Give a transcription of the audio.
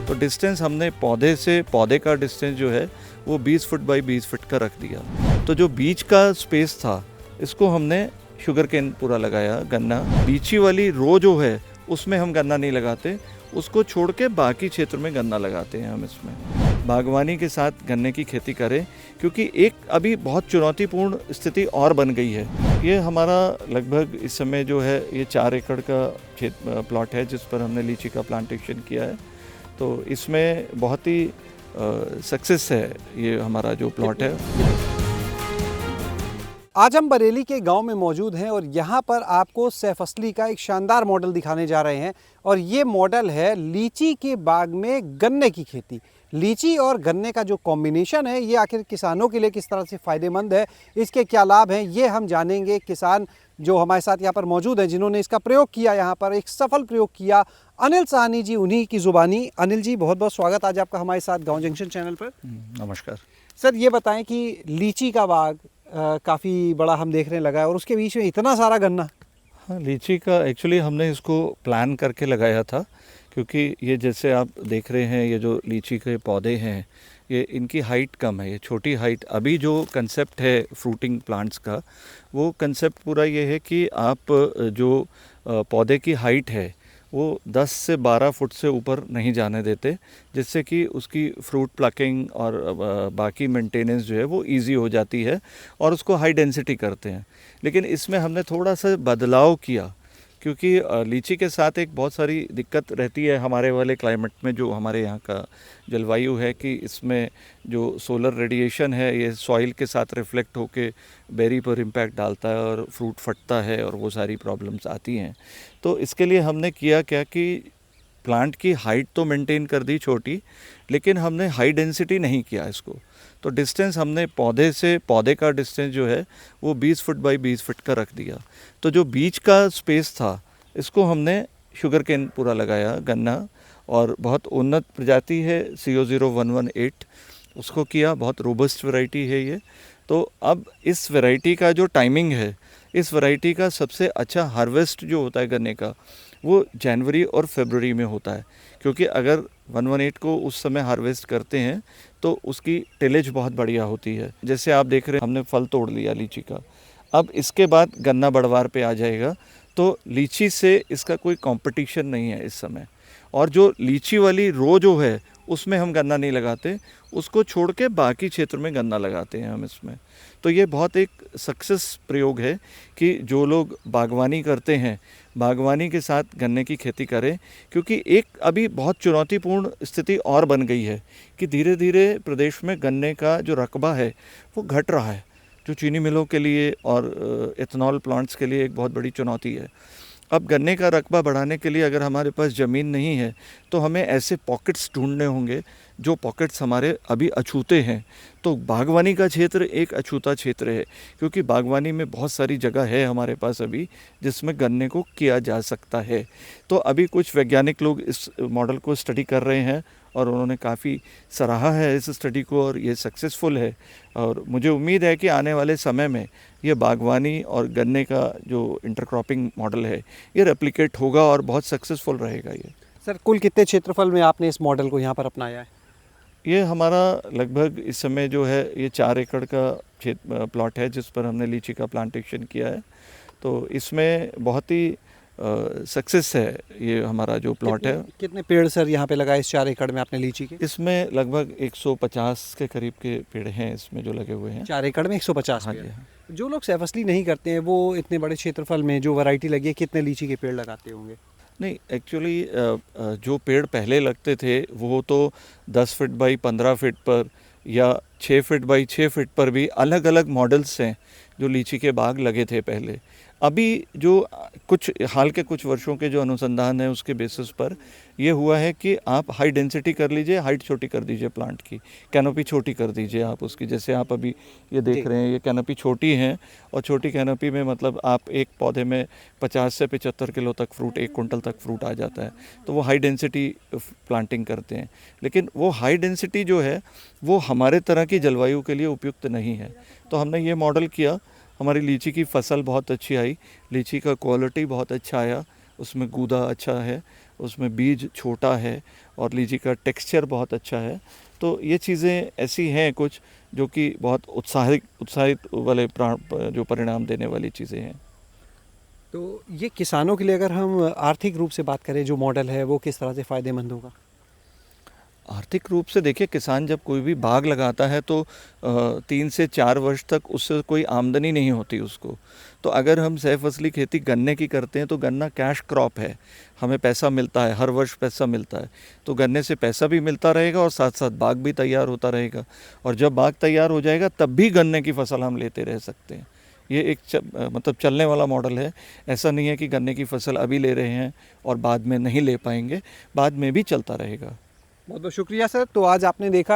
तो डिस्टेंस हमने पौधे का डिस्टेंस जो है वो 20 फुट बाई 20 फुट का रख दिया। तो जो बीच का स्पेस था इसको हमने शुगर केन पूरा लगाया, गन्ना। बीची वाली रो जो है उसमें हम गन्ना नहीं लगाते, उसको छोड़ के बाकी क्षेत्र में गन्ना लगाते हैं हम। इसमें बागवानी के साथ गन्ने की खेती करें, क्योंकि एक अभी बहुत चुनौतीपूर्ण स्थिति और बन गई है। ये हमारा लगभग इस समय जो है ये 4 एकड़ का प्लॉट है जिस पर हमने लीची का प्लांटेशन किया है। तो इसमें बहुत ही सक्सेस है ये हमारा जो प्लॉट है। आज हम बरेली के गांव में मौजूद हैं और यहाँ पर आपको सैफसली का एक शानदार मॉडल दिखाने जा रहे हैं। और ये मॉडल है लीची के बाग में गन्ने की खेती। लीची और गन्ने का जो कॉम्बिनेशन है ये आखिर किसानों के लिए किस तरह से फ़ायदेमंद है, इसके क्या लाभ हैं, ये हम जानेंगे। किसान जो हमारे साथ यहाँ पर मौजूद हैं, जिन्होंने इसका प्रयोग किया, यहाँ पर एक सफल प्रयोग किया, अनिल साहनी जी, उन्हीं की ज़ुबानी। अनिल जी, बहुत बहुत स्वागत आज आपका हमारे साथ गाँव जंक्शन चैनल पर। नमस्कार सर, ये बताएं कि लीची का बाग काफ़ी बड़ा हम देखने लगा है और उसके बीच में इतना सारा गन्ना। हाँ, लीची का एक्चुअली हमने इसको प्लान करके लगाया था, क्योंकि ये जैसे आप देख रहे हैं ये जो लीची के पौधे हैं ये इनकी हाइट कम है, ये छोटी हाइट। अभी जो कंसेप्ट है फ्रूटिंग प्लांट्स का, वो कंसेप्ट पूरा ये है कि आप जो पौधे की हाइट है वो 10 से 12 फुट से ऊपर नहीं जाने देते, जिससे कि उसकी फ्रूट प्लकिंग और बाकी मेंटेनेंस जो है वो इजी हो जाती है और उसको हाई डेंसिटी करते हैं। लेकिन इसमें हमने थोड़ा सा बदलाव किया, क्योंकि लीची के साथ एक बहुत सारी दिक्कत रहती है हमारे वाले क्लाइमेट में, जो हमारे यहाँ का जलवायु है, कि इसमें जो सोलर रेडिएशन है ये सॉइल के साथ रिफ्लेक्ट होके बेरी पर इम्पैक्ट डालता है और फ्रूट फटता है और वो सारी प्रॉब्लम्स आती हैं। तो इसके लिए हमने किया क्या कि प्लांट की हाइट तो मेंटेन कर दी छोटी, लेकिन हमने हाई डेंसिटी नहीं किया इसको। तो डिस्टेंस हमने पौधे का डिस्टेंस जो है वो 20 फुट बाई 20 फुट का रख दिया। तो जो बीच का स्पेस था इसको हमने शुगर केन पूरा लगाया, गन्ना, और बहुत उन्नत प्रजाति है CO0118, उसको किया। बहुत रोबस्ट वैरायटी है ये। तो अब इस वैरायटी का जो टाइमिंग है, इस वैरायटी का सबसे अच्छा हार्वेस्ट जो होता है गन्ने का वो जनवरी और फरवरी में होता है, क्योंकि अगर 118 को उस समय हार्वेस्ट करते हैं तो उसकी टिलेज बहुत बढ़िया होती है। जैसे आप देख रहे हैं हमने फल तोड़ लिया लीची का, अब इसके बाद गन्ना बढ़वार पे आ जाएगा। तो लीची से इसका कोई कंपटीशन नहीं है इस समय। और जो लीची वाली रो जो है उसमें हम गन्ना नहीं लगाते, उसको छोड़ के बाकी क्षेत्र में गन्ना लगाते हैं हम इसमें। तो ये बहुत एक सक्सेस प्रयोग है कि जो लोग बागवानी करते हैं, बागवानी के साथ गन्ने की खेती करें, क्योंकि एक अभी बहुत चुनौतीपूर्ण स्थिति और बन गई है कि धीरे धीरे प्रदेश में गन्ने का जो रकबा है वो घट रहा है, जो चीनी मिलों के लिए और एथेनॉल प्लांट्स के लिए एक बहुत बड़ी चुनौती है। अब गन्ने का रकबा बढ़ाने के लिए अगर हमारे पास ज़मीन नहीं है तो हमें ऐसे पॉकेट्स ढूंढने होंगे जो पॉकेट्स हमारे अभी अछूते हैं। तो बागवानी का क्षेत्र एक अछूता क्षेत्र है, क्योंकि बागवानी में बहुत सारी जगह है हमारे पास अभी जिसमें गन्ने को किया जा सकता है। तो अभी कुछ वैज्ञानिक लोग इस मॉडल को स्टडी कर रहे हैं और उन्होंने काफ़ी सराहा है इस स्टडी को, और ये सक्सेसफुल है। और मुझे उम्मीद है कि आने वाले समय में ये बागवानी और गन्ने का जो इंटरक्रॉपिंग मॉडल है ये रेप्लिकेट होगा और बहुत सक्सेसफुल रहेगा ये। सर, कुल कितने क्षेत्रफल में आपने इस मॉडल को यहाँ पर अपनाया है? ये हमारा लगभग इस समय जो है ये 4 एकड़ का प्लॉट है जिस पर हमने लीची का प्लांटेशन किया है। तो इसमें बहुत ही सक्सेस है ये हमारा जो प्लॉट है। कितने पेड़ सर यहाँ पे लगाए इस 4 एकड़ में आपने लीची के? इसमें लगभग 150 के करीब के पेड़ हैं इसमें जो लगे हुए हैं। 4 एकड़ में 150 हाँ पेड़। जी, हाँ। जो लोग सैफसली नहीं करते हैं वो इतने बड़े क्षेत्रफल में जो वैरायटी लगी है, कितने लीची के पेड़ लगाते होंगे? नहीं, एक्चुअली जो पेड़ पहले लगते थे वो तो 10 फीट बाई 15 फीट पर या 6 फीट बाई 6 फीट पर भी अलग अलग मॉडल्स हैं जो लीची के बाग लगे थे पहले। अभी जो कुछ हाल के कुछ वर्षों के जो अनुसंधान है उसके बेसिस पर ये हुआ है कि आप हाई डेंसिटी कर लीजिए, हाइट छोटी कर दीजिए प्लांट की, कैनोपी छोटी कर दीजिए आप उसकी। जैसे आप अभी ये देख रहे हैं ये कैनोपी छोटी है, और छोटी कैनोपी में मतलब आप एक पौधे में 50 से 75 किलो तक फ्रूट, 1 कुंटल तक फ्रूट आ जाता है। तो वो हाई डेंसिटी प्लांटिंग करते हैं। लेकिन वो हाई डेंसिटी जो है वो हमारे तरह की जलवायु के लिए उपयुक्त नहीं है। तो हमने ये मॉडल किया, हमारी लीची की फसल बहुत अच्छी आई, लीची का क्वालिटी बहुत अच्छा आया, उसमें गूदा अच्छा है उसमें बीज छोटा है और लीची का टेक्सचर बहुत अच्छा है। तो ये चीज़ें ऐसी हैं कुछ जो कि बहुत उत्साहित वाले जो परिणाम देने वाली चीज़ें हैं। तो ये किसानों के लिए अगर हम आर्थिक रूप से बात करें, जो मॉडल है वो किस तरह से फ़ायदेमंद होगा? आर्थिक रूप से देखिए, किसान जब कोई भी बाग लगाता है तो 3 से 4 वर्ष तक उससे कोई आमदनी नहीं होती उसको। तो अगर हम सह फसली खेती गन्ने की करते हैं तो गन्ना कैश क्रॉप है, हमें पैसा मिलता है, हर वर्ष पैसा मिलता है। तो गन्ने से पैसा भी मिलता रहेगा और साथ साथ बाग भी तैयार होता रहेगा, और जब बाग तैयार हो जाएगा तब भी गन्ने की फसल हम लेते रह सकते हैं। ये एक मतलब चलने वाला मॉडल है। ऐसा नहीं है कि गन्ने की फसल अभी ले रहे हैं और बाद में नहीं ले पाएंगे, बाद में भी चलता रहेगा। बहुत बहुत शुक्रिया सर। तो आज आपने देखा